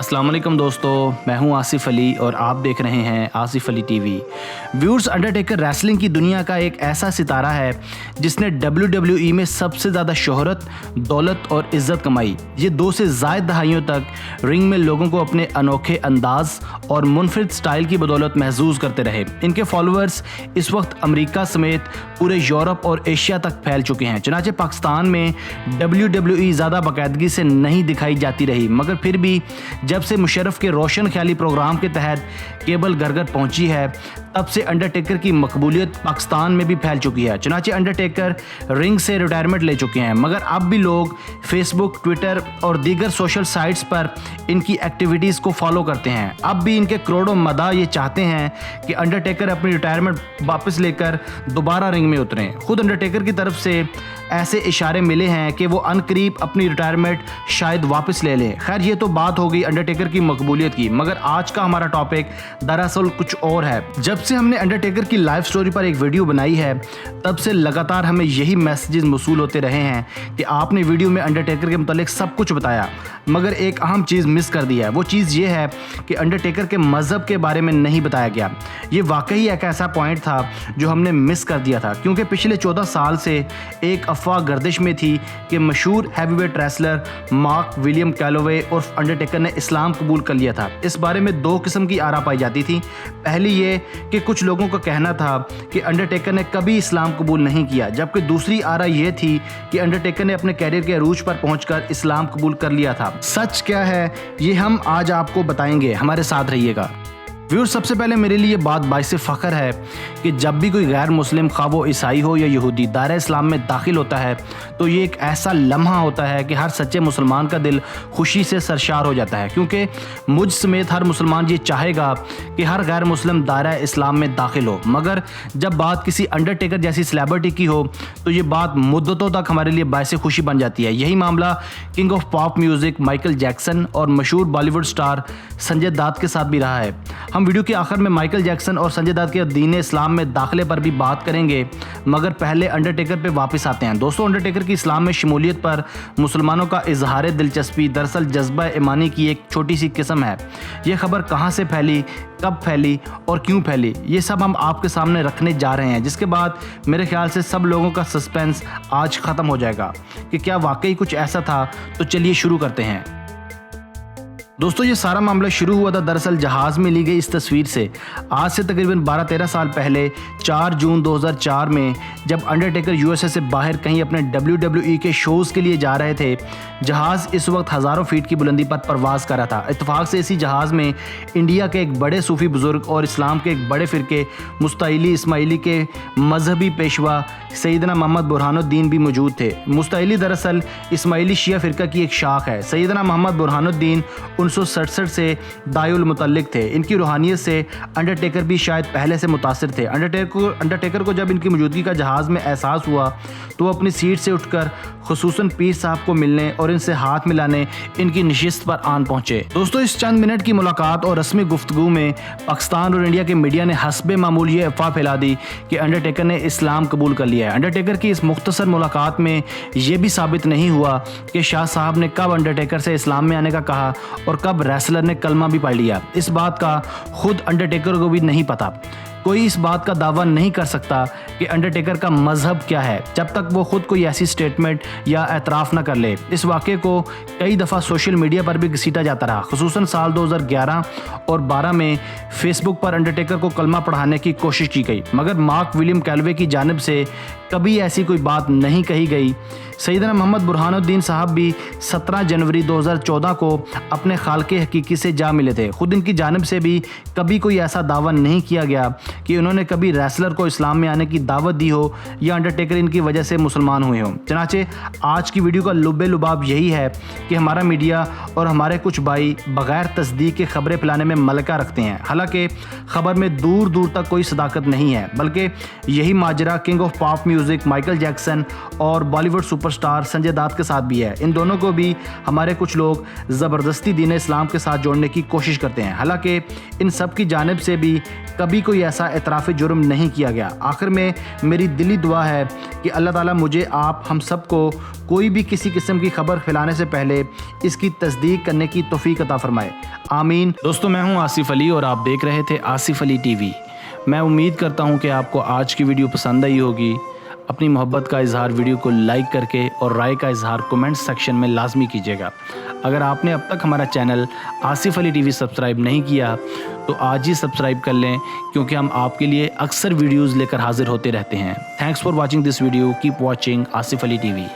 अस्सलाम वालेकुम दोस्तों, मैं हूं आसिफ अली और आप देख रहे हैं Asif Ali TV. Viewers, Undertaker wrestling की दुनिया का एक ऐसा सितारा है जिसने WWE में सबसे ज़्यादा शोहरत, दौलत और इज़्ज़त कमाई। ये 2 से ज़ायद दहाइयों तक रिंग में लोगों को अपने अनोखे अंदाज और मुनफरिद स्टाइल की बदौलत महसूस करते रहे। इनके फॉलोअर्स इस वक्त अमेरिका समेत पूरे यूरोप और एशिया तक फैल चुके हैं। चनाचे पाकिस्तान में WWE ज़्यादा बाकायदगी से नहीं दिखाई जाती रही, मगर फिर भी जब से मुशर्रफ के रोशन ख्याली प्रोग्राम के तहत केबल घर घर पहुंची है, तब से अंडरटेकर की मकबूलियत पाकिस्तान में भी फैल चुकी है। चनाचे अंडरटेकर रिंग से रिटायरमेंट ले चुके हैं, मगर अब भी लोग फेसबुक, ट्विटर और दीगर सोशल साइट्स पर इनकी एक्टिविटीज़ को फॉलो करते हैं। अब भी इनके करोड़ों मदा ये चाहते हैं कि अंडरटेकर अपनी रिटायरमेंट वापस लेकर दोबारा रिंग में उतरें। खुद अंडरटेकर की तरफ से ऐसे इशारे मिले हैं कि वो अनकरीब अपनी रिटायरमेंट शायद वापस ले लें। खैर, ये तो बात हो गई अंडरटेकर की मकबूलियत की, मगर आज का हमारा टॉपिक दरअसल कुछ और है। जब से हमने अंडरटेकर की लाइफ स्टोरी पर एक वीडियो बनाई है, तब से लगातार हमें यही मैसेजेस मौसूल होते रहे हैं कि आपने वीडियो में अंडरटेकर के मुतालिक सब कुछ बताया, मगर एक अहम चीज़ मिस कर दी है। वो चीज़ ये है कि अंडरटेकर के मज़हब के बारे में नहीं बताया गया। ये वाकई एक ऐसा पॉइंट था जो हमने मिस कर दिया था, क्योंकि पिछले 14 साल से एक अफवाह गर्दिश में थी कि मशहूर heavyweight wrestler mark William Calloway और अंडरटेकर ने इस्लाम कबूल कर लिया था। इस बारे में 2 किस्म की आरा पाई जाती थी। पहली ये कि कुछ लोगों का कहना था कि अंडरटेकर ने कभी इस्लाम कबूल नहीं किया, जबकि दूसरी आरा ये थी कि अंडरटेकर ने अपने कैरियर के अरूज पर पहुंचकर इस्लाम कबूल कर लिया था। सच क्या है ये हम आज आपको बताएंगे, हमारे साथ रहिएगा। व्यूअर्स, सबसे पहले मेरे लिए बात बाइसे फ़ख्र है कि जब भी कोई गैर मुस्लिम, खा वो ईसाई हो या यहूदी, दायरा इस्लाम में दाखिल होता है तो ये एक ऐसा लम्हा होता है कि हर सच्चे मुसलमान का दिल खुशी से सरशार हो जाता है, क्योंकि मुझ समेत हर मुसलमान ये चाहेगा कि हर गैर मुस्लिम दायरा इस्लाम में दाखिल हो। मगर जब बात किसी अंडरटेकर जैसी सेलिब्रिटी की हो तो ये बात मुद्दतों तक हमारे लिए बाइसे खुशी बन जाती है। यही मामला king of pop music Michael Jackson और मशहूर बॉलीवुड स्टार संजय दत्त के साथ भी रहा है। हम वीडियो के आखिर में माइकल जैक्सन और संजय दत्त के दीन इस्लाम में दाखिले पर भी बात करेंगे, मगर पहले अंडरटेकर पे वापस आते हैं। दोस्तों, अंडरटेकर की इस्लाम में शमूलियत पर मुसलमानों का इजहार दिलचस्पी दरअसल जज्बा ईमानी की एक छोटी सी किस्म है। ये खबर कहाँ से फैली, कब फैली और क्यों फैली, ये सब हम आपके सामने रखने जा रहे हैं, जिसके बाद मेरे ख्याल से सब लोगों का सस्पेंस आज ख़त्म हो जाएगा कि क्या वाकई कुछ ऐसा था। तो चलिए शुरू करते हैं। दोस्तों, ये सारा मामला शुरू हुआ था दरअसल जहाज़ में ली गई इस तस्वीर से। आज से तकरीबन 12-13 साल पहले 4 जून 2004 में जब अंडरटेकर USA से बाहर कहीं अपने WWE के शोज़ के लिए जा रहे थे, जहाज़ इस वक्त हज़ारों फीट की बुलंदी पर परवाज़ कर रहा था। इत्तेफाक से इसी जहाज़ में इंडिया के एक बड़े सूफ़ी बुज़ुर्ग और इस्लाम के एक बड़े फ़िरके मुस्तइली इस्माइली के मजहबी पेशवा सैयदना मोहम्मद बुरहानुद्दीन भी मौजूद थे। मुस्तइली दरअसल इस्माइली शिया फ़िरका की एक शाख है। सैयदना मोहम्मद बुरहानुद्दीन 1967 से दायुल मुतल्लिक थे। इनकी रूहानियत से अंडरटेकर भी शायद पहले से मुतासिर थे। अंडरटेकर को जब इनकी मौजूदगी का जहाज़ में एहसास हुआ तो वो अपनी सीट से उठकर खुसूसन पीर साहब को मिलने और इनसे हाथ मिलाने इनकी नशिस्त पर आन पहुंचे। दोस्तों, इस चंद मिनट की मुलाकात और रस्मी गुफ्तगू में पाकिस्तान और इंडिया के मीडिया ने हस्बे मामूल ये अफवाह फैला दी कि अंडरटेकर ने इस्लाम कबूल कर लिया है। अंडरटेकर की इस मुख्तसर मुलाकात में यह भी साबित नहीं हुआ कि शाह साहब ने कब अंडरटेकर से इस्लाम में आने का कहा और कब रेसलर ने कलमा भी पढ़ लिया। इस बात का खुद अंडरटेकर को भी नहीं पता। कोई इस बात का दावा नहीं कर सकता कि अंडरटेकर का मजहब क्या है जब तक वो खुद कोई ऐसी स्टेटमेंट या एतराफ़ न कर ले। इस वाक़े को कई दफ़ा सोशल मीडिया पर भी घसीटा जाता रहा। खुसूसन साल 2011 और 12 में फेसबुक पर अंडरटेकर को कलमा पढ़ाने की कोशिश की गई, मगर मार्क विलियम कैलोवे की जानिब से कभी ऐसी कोई बात नहीं कही गई। सैयदना मोहम्मद बुरहानुद्दीन साहब भी 17 जनवरी 2014 को अपने खालके हकीकी से जा मिले थे। खुद इनकी जानिब से भी कभी कोई ऐसा दावा नहीं किया गया कि उन्होंने कभी रेसलर को इस्लाम में आने की दावत दी हो या अंडरटेकर इनकी वजह से मुसलमान हुए हों। चनाचे आज की वीडियो का लुब्बे लुबाब यही है कि हमारा मीडिया और हमारे कुछ भाई बगैर तस्दीक के खबरें फैलाने में मलका रखते हैं। हालांकि खबर में दूर दूर तक कोई सदाकत नहीं है, बल्कि यही माजरा king of pop music Michael Jackson और बॉलीवुड सुपरस्टार संजय दत्त के साथ भी है। इन दोनों को भी हमारे कुछ लोग ज़बरदस्ती दीन इस्लाम के साथ जोड़ने की कोशिश करते हैं। हालांकि इन सब की जानिब से भी कभी कोई ऐसा इतराफ़ जुर्म नहीं किया गया। आखिर में मेरी दिली दुआ है कि अल्लाह ताला मुझे, आप, हम सब को कोई भी किसी किस्म की खबर फैलाने से पहले इसकी तस्दीक करने की तौफीक अता फरमाए। आमीन। दोस्तों, मैं हूं आसिफ अली और आप देख रहे थे आसिफ अली टीवी। मैं उम्मीद करता हूं कि आपको आज की वीडियो पसंद आई होगी। अपनी मोहब्बत का इजहार वीडियो को लाइक करके और राय का इजहार कमेंट सेक्शन में लाजमी कीजिएगा। अगर आपने अब तक हमारा channel Asif Ali TV subscribe नहीं किया तो आज ही सब्सक्राइब कर लें, क्योंकि हम आपके लिए अक्सर वीडियोज़ लेकर हाजिर होते रहते हैं। Thanks for watching this video. Keep watching Asif Ali TV.